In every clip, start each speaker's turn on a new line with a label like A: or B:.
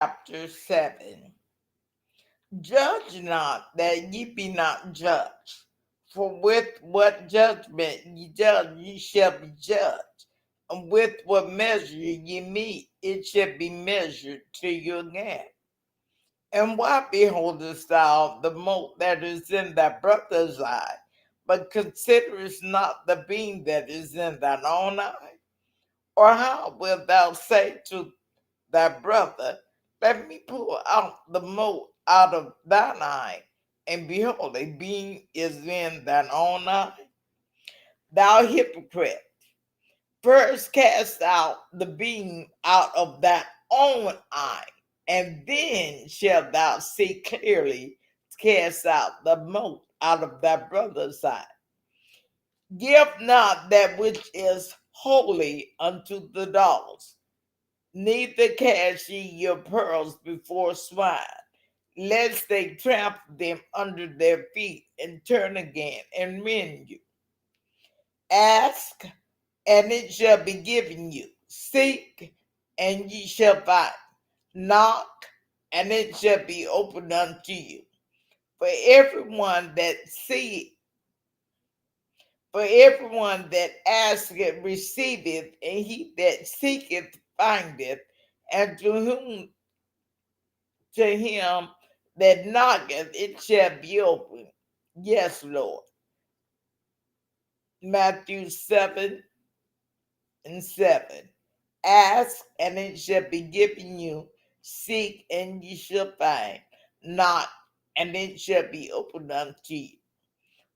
A: chapter 7. Judge not that ye be not judged. For with what judgment ye judge, ye shall be judged. And with what measure ye meet, it shall be measured to you again. And why beholdest thou the mote that is in thy brother's eye, but considerest not the beam that is in thine own eye? Or how wilt thou say to thy brother, let me pull out the mote out of thine eye, and behold, a beam is in thine own eye? Thou hypocrite, first cast out the beam out of thy own eye, and then shalt thou see clearly to cast out the mote out of thy brother's eye. Give not that which is holy unto the dogs, neither cast ye your pearls before swine, lest they trample them under their feet and turn again and rend you. Ask, and it shall be given you. Seek, and ye shall find. Knock, and it shall be opened unto you. For everyone that seeth, for everyone that asketh receiveth, and he that seeketh findeth, and to him that knocketh it shall be opened. Yes, Lord. Matthew 7:7. Ask, and it shall be given you. Seek, and ye shall find. Knock, and it shall be opened unto you.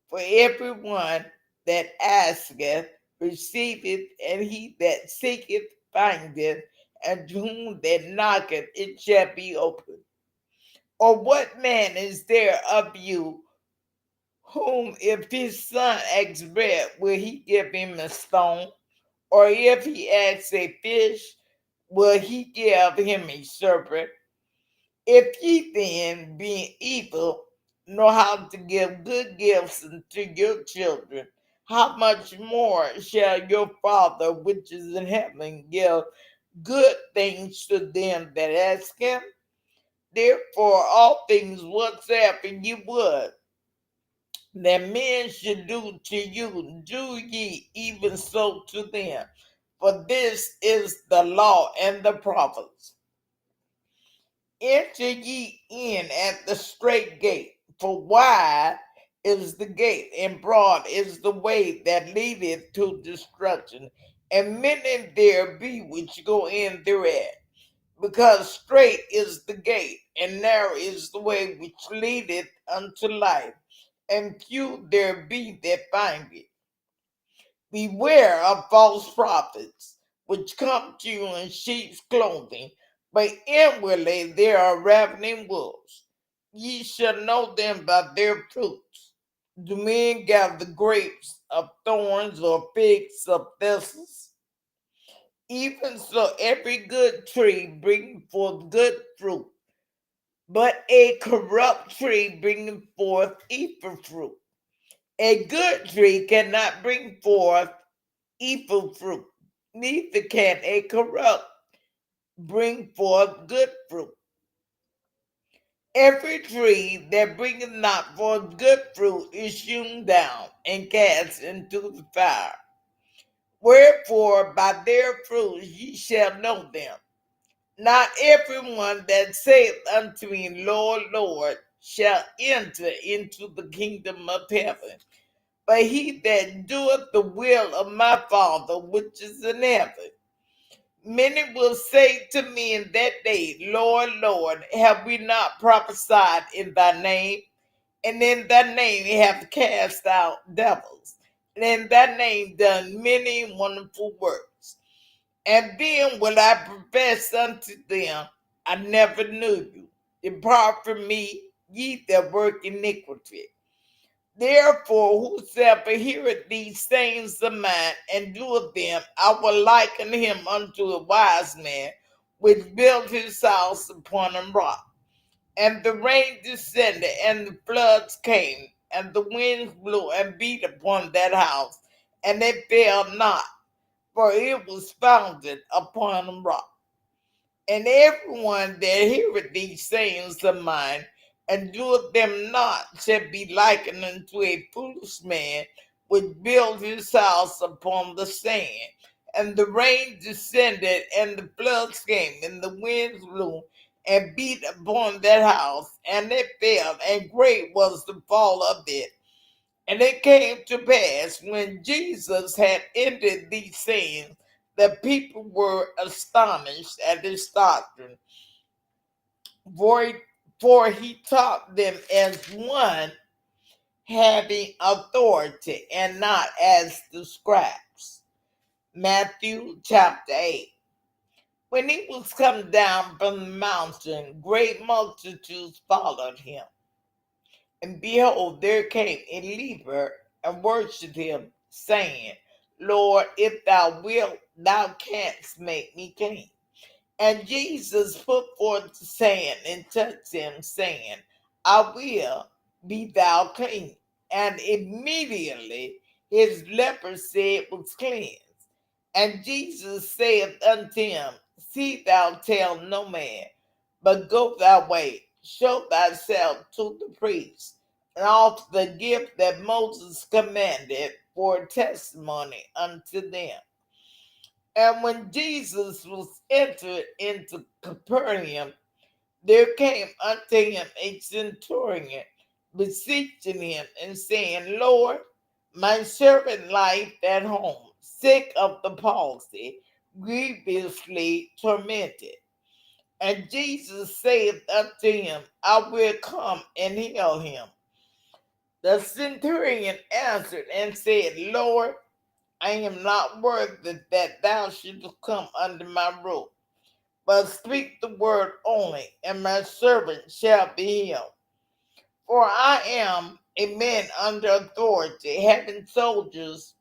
A: For everyone that asketh receiveth, and he that seeketh findeth, and to whom that knocketh it shall be opened. Or what man is there of you whom, if his son asks bread, will he give him a stone? Or if he asks a fish, will he give him a serpent? If ye then, being evil, know how to give good gifts unto your children, how much more shall your Father which is in heaven give good things to them that ask him? Therefore, all things whatsoever ye would that men should do to you, do ye even so to them. For this is the law and the prophets. Enter ye in at the straight gate, for wide is the gate, and broad is the way that leadeth to destruction, and many there be which go in thereat. Because straight is the gate, and narrow is the way which leadeth unto life, and few there be that find it. Beware of false prophets, which come to you in sheep's clothing, but inwardly they are ravening wolves. Ye shall know them by their fruits. Do men gather grapes of thorns or figs of thistles? Even so, every good tree bringeth forth good fruit, but a corrupt tree bringeth forth evil fruit. A good tree cannot bring forth evil fruit, neither can a corrupt bring forth good fruit. Every tree that bringeth not forth good fruit is hewn down and cast into the fire. Wherefore by their fruits ye shall know them. Not everyone that saith unto me, Lord, Lord, shall enter into the kingdom of heaven, but he that doeth the will of my Father which is in heaven. Many will say to me in that day, Lord, Lord, have we not prophesied in thy name? And in thy name have cast out devils, and in thy name done many wonderful works. And then will I profess unto them, I never knew you. Depart from me, ye that work iniquity. Therefore, whosoever heareth these sayings of mine and doeth them, I will liken him unto a wise man which built his house upon a rock. And the rain descended, and the floods came, and the winds blew and beat upon that house, and it fell not, for it was founded upon a rock. And everyone that heareth these sayings of mine and doeth them not shall be likened unto a foolish man which built his house upon the sand. And the rain descended, and the floods came, and the winds blew and beat upon that house, and it fell, and great was the fall of it. And it came to pass when Jesus had ended these sayings, the people were astonished at his doctrine, for he taught them as one having authority and not as the scribes. Matthew chapter 8. When he was come down from the mountain, great multitudes followed him. And behold, there came a leper and worshipped him, saying, Lord, if thou wilt, thou canst make me clean. And Jesus put forth his hand and touched him, saying, I will, be thou clean. And immediately his leprosy was cleansed. And Jesus saith unto him, See thou tell no man, but go thy way, show thyself to the priest, and offer the gift that Moses commanded for a testimony unto them. And when Jesus was entered into Capernaum, there came unto him a centurion, beseeching him and saying, Lord, my servant lieth at home, sick of the palsy, grievously tormented. And Jesus saith unto him, I will come and heal him. The centurion answered and said, Lord, I am not worthy that thou shouldest come under my roof, but speak the word only, and my servant shall be healed. For I am a man under authority, having soldiers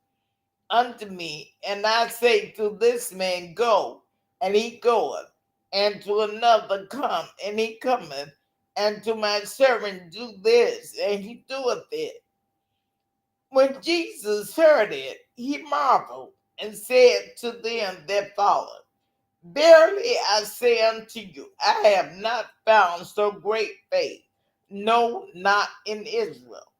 A: unto me, and I say to this man, Go, and he goeth, and to another, Come, and he cometh, and to my servant, Do this, and he doeth it. When Jesus heard it, he marveled and said to them that followed, Verily I say unto you, I have not found so great faith, no, not in Israel.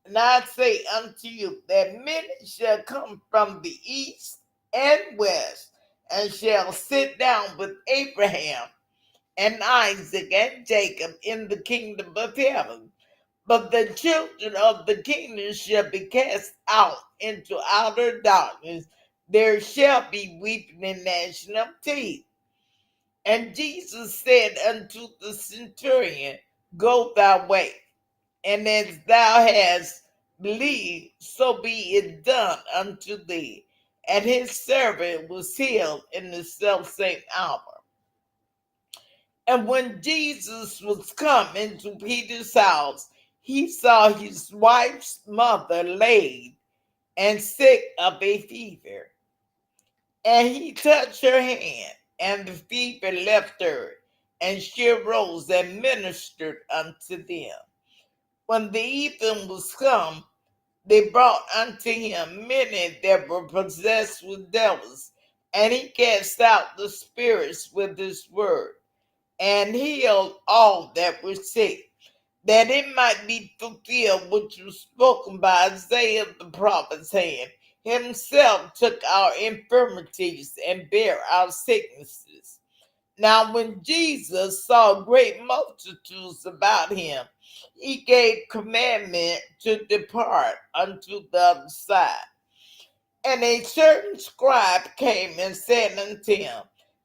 A: And I say unto you that many shall come from the east and west, and shall sit down with Abraham and Isaac and Jacob in the kingdom of heaven. But the children of the kingdom shall be cast out into outer darkness. There shall be weeping and gnashing of teeth. And Jesus said unto the centurion, Go thy way, and as thou hast believed, so be it done unto thee. And his servant was healed in the selfsame hour. And when Jesus was come into Peter's house, he saw his wife's mother laid and sick of a fever. And he touched her hand, and the fever left her, and she arose and ministered unto them. When the evening was come, they brought unto him many that were possessed with devils, and he cast out the spirits with his word, and healed all that were sick, that it might be fulfilled which was spoken by Isaiah the prophet, saying, Himself took our infirmities and bare our sicknesses. Now, when Jesus saw great multitudes about him, he gave commandment to depart unto the other side. And a certain scribe came and said unto him,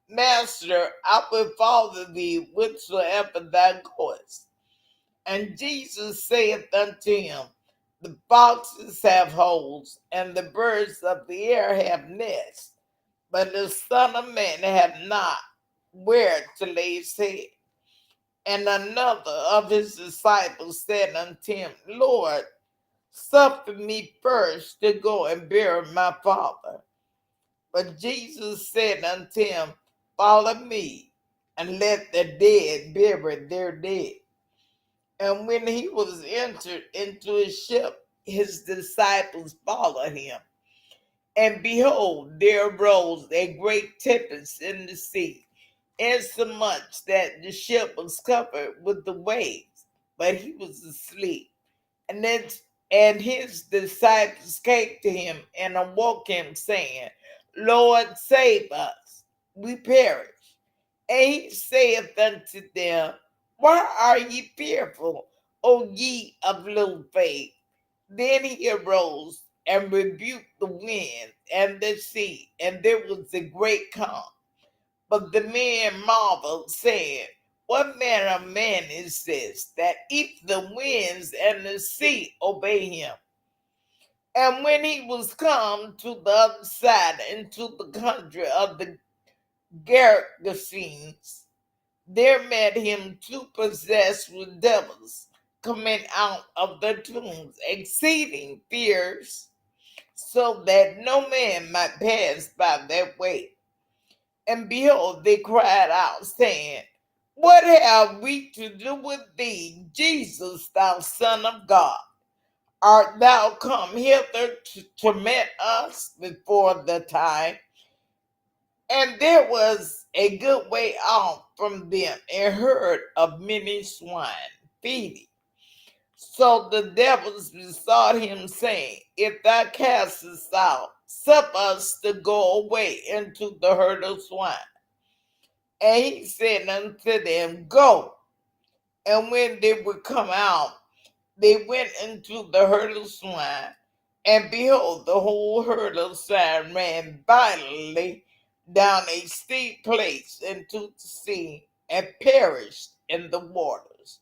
A: Master, I will follow thee whithersoever thou goest. And Jesus saith unto him, The foxes have holes, and the birds of the air have nests, but the Son of Man hath not where to lay his head. And another of his disciples said unto him, Lord, suffer me first to go and bury my father. But Jesus said unto him, Follow me, and let the dead bury their dead. And when he was entered into his ship, his disciples followed him. And behold, there arose a great tempest in the sea, insomuch that the ship was covered with the waves, but he was asleep. And then and his disciples came to him and awoke him, saying, Lord, save us, we perish. And he saith unto them, why are ye fearful, O ye of little faith? Then he arose and rebuked the wind and the sea, and there was a great calm. But the men marveled, saying, what manner of man is this, that if the winds and the sea obey him? And when he was come to the other side into the country of the Gergesenes, there met him two possessed with devils, coming out of the tombs, exceeding fierce, so that no man might pass by that way. And behold, they cried out, saying, what have we to do with thee, Jesus, thou Son of God? Art thou come hither to torment us before the time? And there was a good way off from them a herd of many swine feeding. So the devils besought him, saying, if thou cast us out, suffer us to go away into the herd of swine. And he said unto them, go. And when they were come out, they went into the herd of swine, and behold, the whole herd of swine ran violently down a steep place into the sea, and perished in the waters.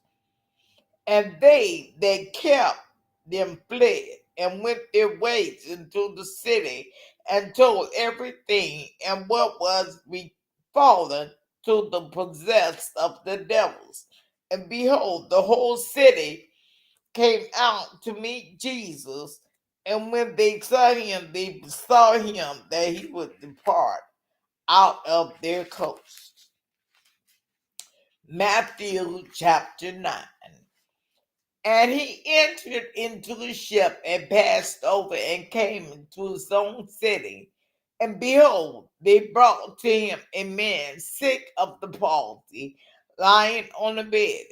A: And they that kept them fled, and went their ways into the city, and told everything and what was befallen to the possessed of the devils. And behold, the whole city came out to meet Jesus, and when they saw him, they besought him that he would depart out of their coast. Matthew chapter 9. And he entered into the ship and passed over and came into his own city. And behold, they brought to him a man sick of the palsy, lying on a bed.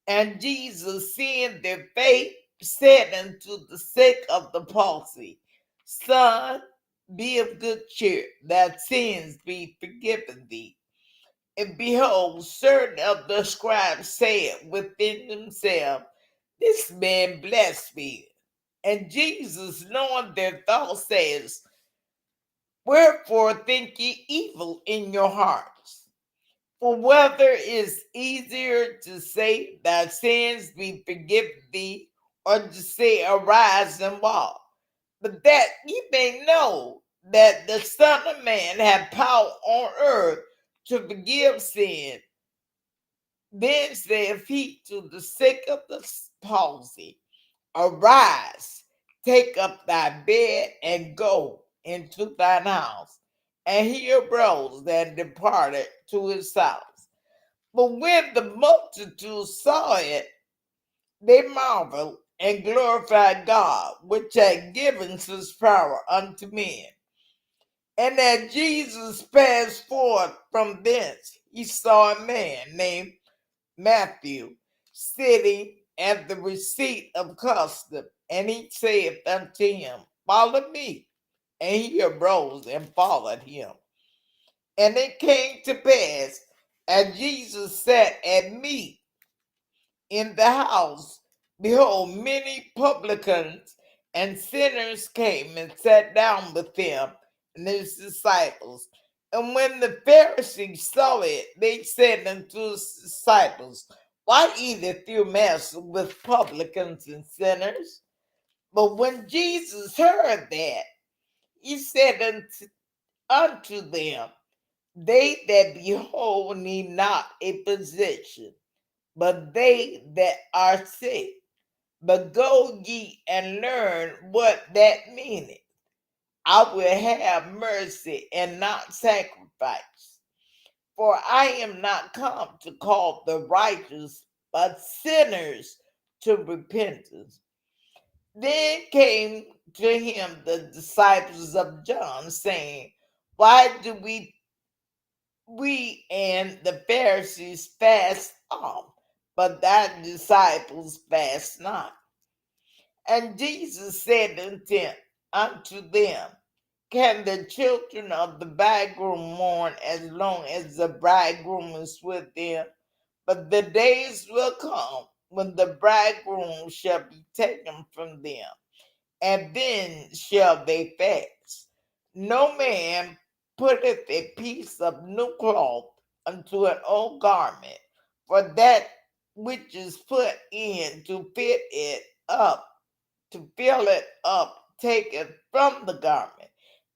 A: And Jesus, seeing their faith, said unto the sick of the palsy, Son, be of good cheer, thy sins be forgiven thee. And behold, certain of the scribes said within themselves, this man blasphemed. And Jesus, knowing their thoughts, says, wherefore think ye evil in your hearts? For whether it is easier to say, thy sins be forgiven thee, or to say, arise and walk. But that ye may know that the Son of Man hath power on earth to forgive sin. Then saith he to the sick of the palsy, arise, take up thy bed, and go into thine house. And he arose and departed to his house. But when the multitude saw it, they marveled and glorified God, which had given such power unto men. And as Jesus passed forth from thence, he saw a man named Matthew sitting at the receipt of custom, and he said unto him, follow me. And he arose and followed him. And it came to pass, as Jesus sat at meat in the house, behold, many publicans and sinners came and sat down with him and his disciples. And when the Pharisees saw it, they said unto his disciples, why eateth your master with publicans and sinners? But when Jesus heard that, he said unto them, they that behold need not a physician, but they that are sick. But go ye and learn what that meaneth. I will have mercy and not sacrifice. For I am not come to call the righteous, but sinners to repentance. Then came to him the disciples of John, saying, Why do we we and the Pharisees fast off, but thy disciples fast not. And Jesus said unto them, can the children of the bridegroom mourn as long as the bridegroom is with them? But the days will come when the bridegroom shall be taken from them, and then shall they fast. No man putteth a piece of new cloth unto an old garment, for that which is put in to fit it up, to fill it up, taketh from the garment,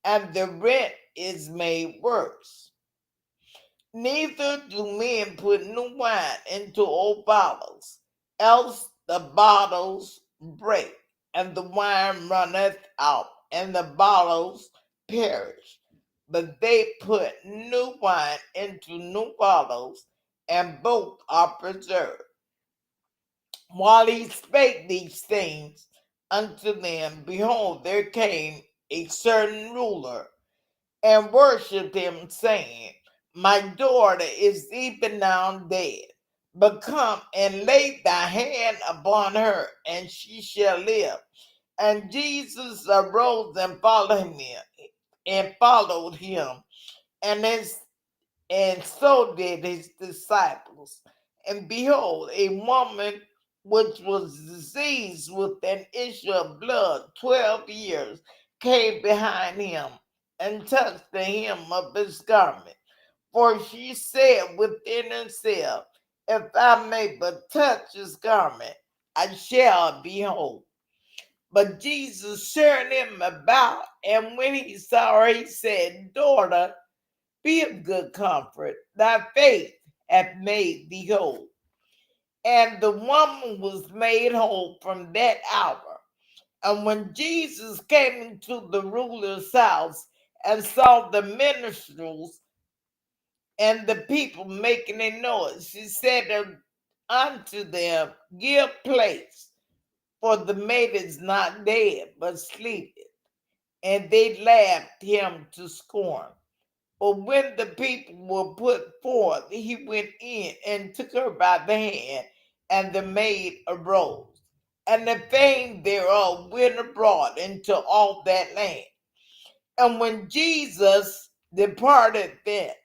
A: and the rent is made worse. Neither do men put new wine into old bottles, else the bottles break, and the wine runneth out, and the bottles perish. But they put new wine into new bottles, and both are preserved. While he spake these things unto them, behold, there came a certain ruler and worshipped him, saying, my daughter is even now dead, but come and lay thy hand upon her, and she shall live. And Jesus arose and followed him, and his and so did his disciples. And behold, a woman which was diseased with an issue of blood 12 years came behind him and touched the hem of his garment. For she said within herself, if I may but touch his garment, I shall be whole. But Jesus turned him about, and when he saw her, he said, daughter, be of good comfort, thy faith hath made thee whole. And the woman was made whole from that hour. And when Jesus came into the ruler's house and saw the minstrels and the people making a noise, he said unto them, give place, for the maid is not dead, but sleepeth. And they laughed him to scorn. But when the people were put forth, he went in and took her by the hand, and the maid arose. And the fame thereof went abroad into all that land. And when Jesus departed thence,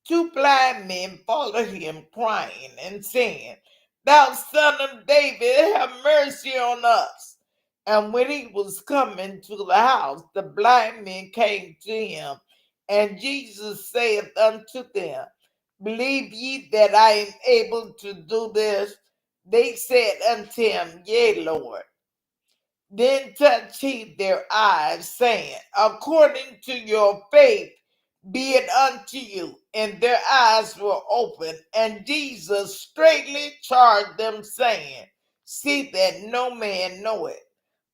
A: two blind men followed him, crying and saying, thou son of David, have mercy on us. And when he was coming to the house, the blind men came to him, and Jesus saith unto them, believe ye that I am able to do this? They said unto him, yea, Lord. Then touched he their eyes, saying, according to your faith be it unto you. And their eyes were opened, and Jesus straightly charged them, saying, see that no man know it.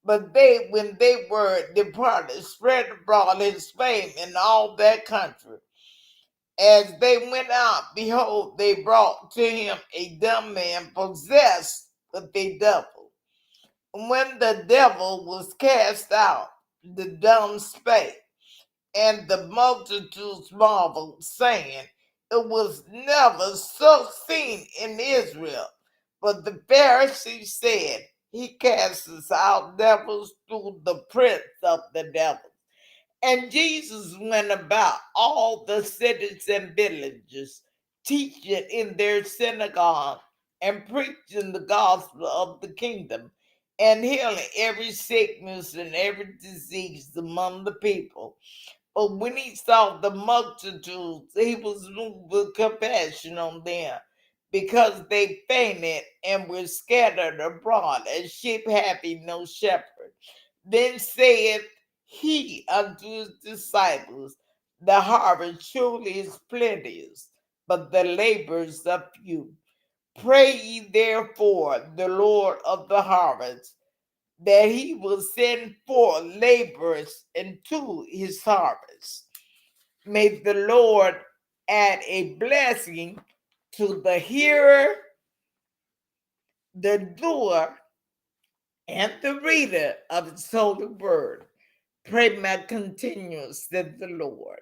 A: But they, when they were departed, spread abroad his fame in all that country. As they went out, behold, they brought to him a dumb man possessed with a devil. When the devil was cast out, the dumb spake, and the multitudes marveled, saying, it was never so seen in Israel. But the Pharisees said, he casts out devils through the prince of the devil. And Jesus went about all the cities and villages, teaching in their synagogue and preaching the gospel of the kingdom and healing every sickness and every disease among the people. But when he saw the multitudes, he was moved with compassion on them, because they fainted and were scattered abroad as sheep having no shepherd. Then saith he unto his disciples, the harvest truly is plenteous, but the laborers are few. Pray ye therefore the Lord of the harvest that he will send forth laborers into his harvest. May the Lord add a blessing to the hearer, the doer, and the reader of his holy word. Pray my continuance, said the Lord.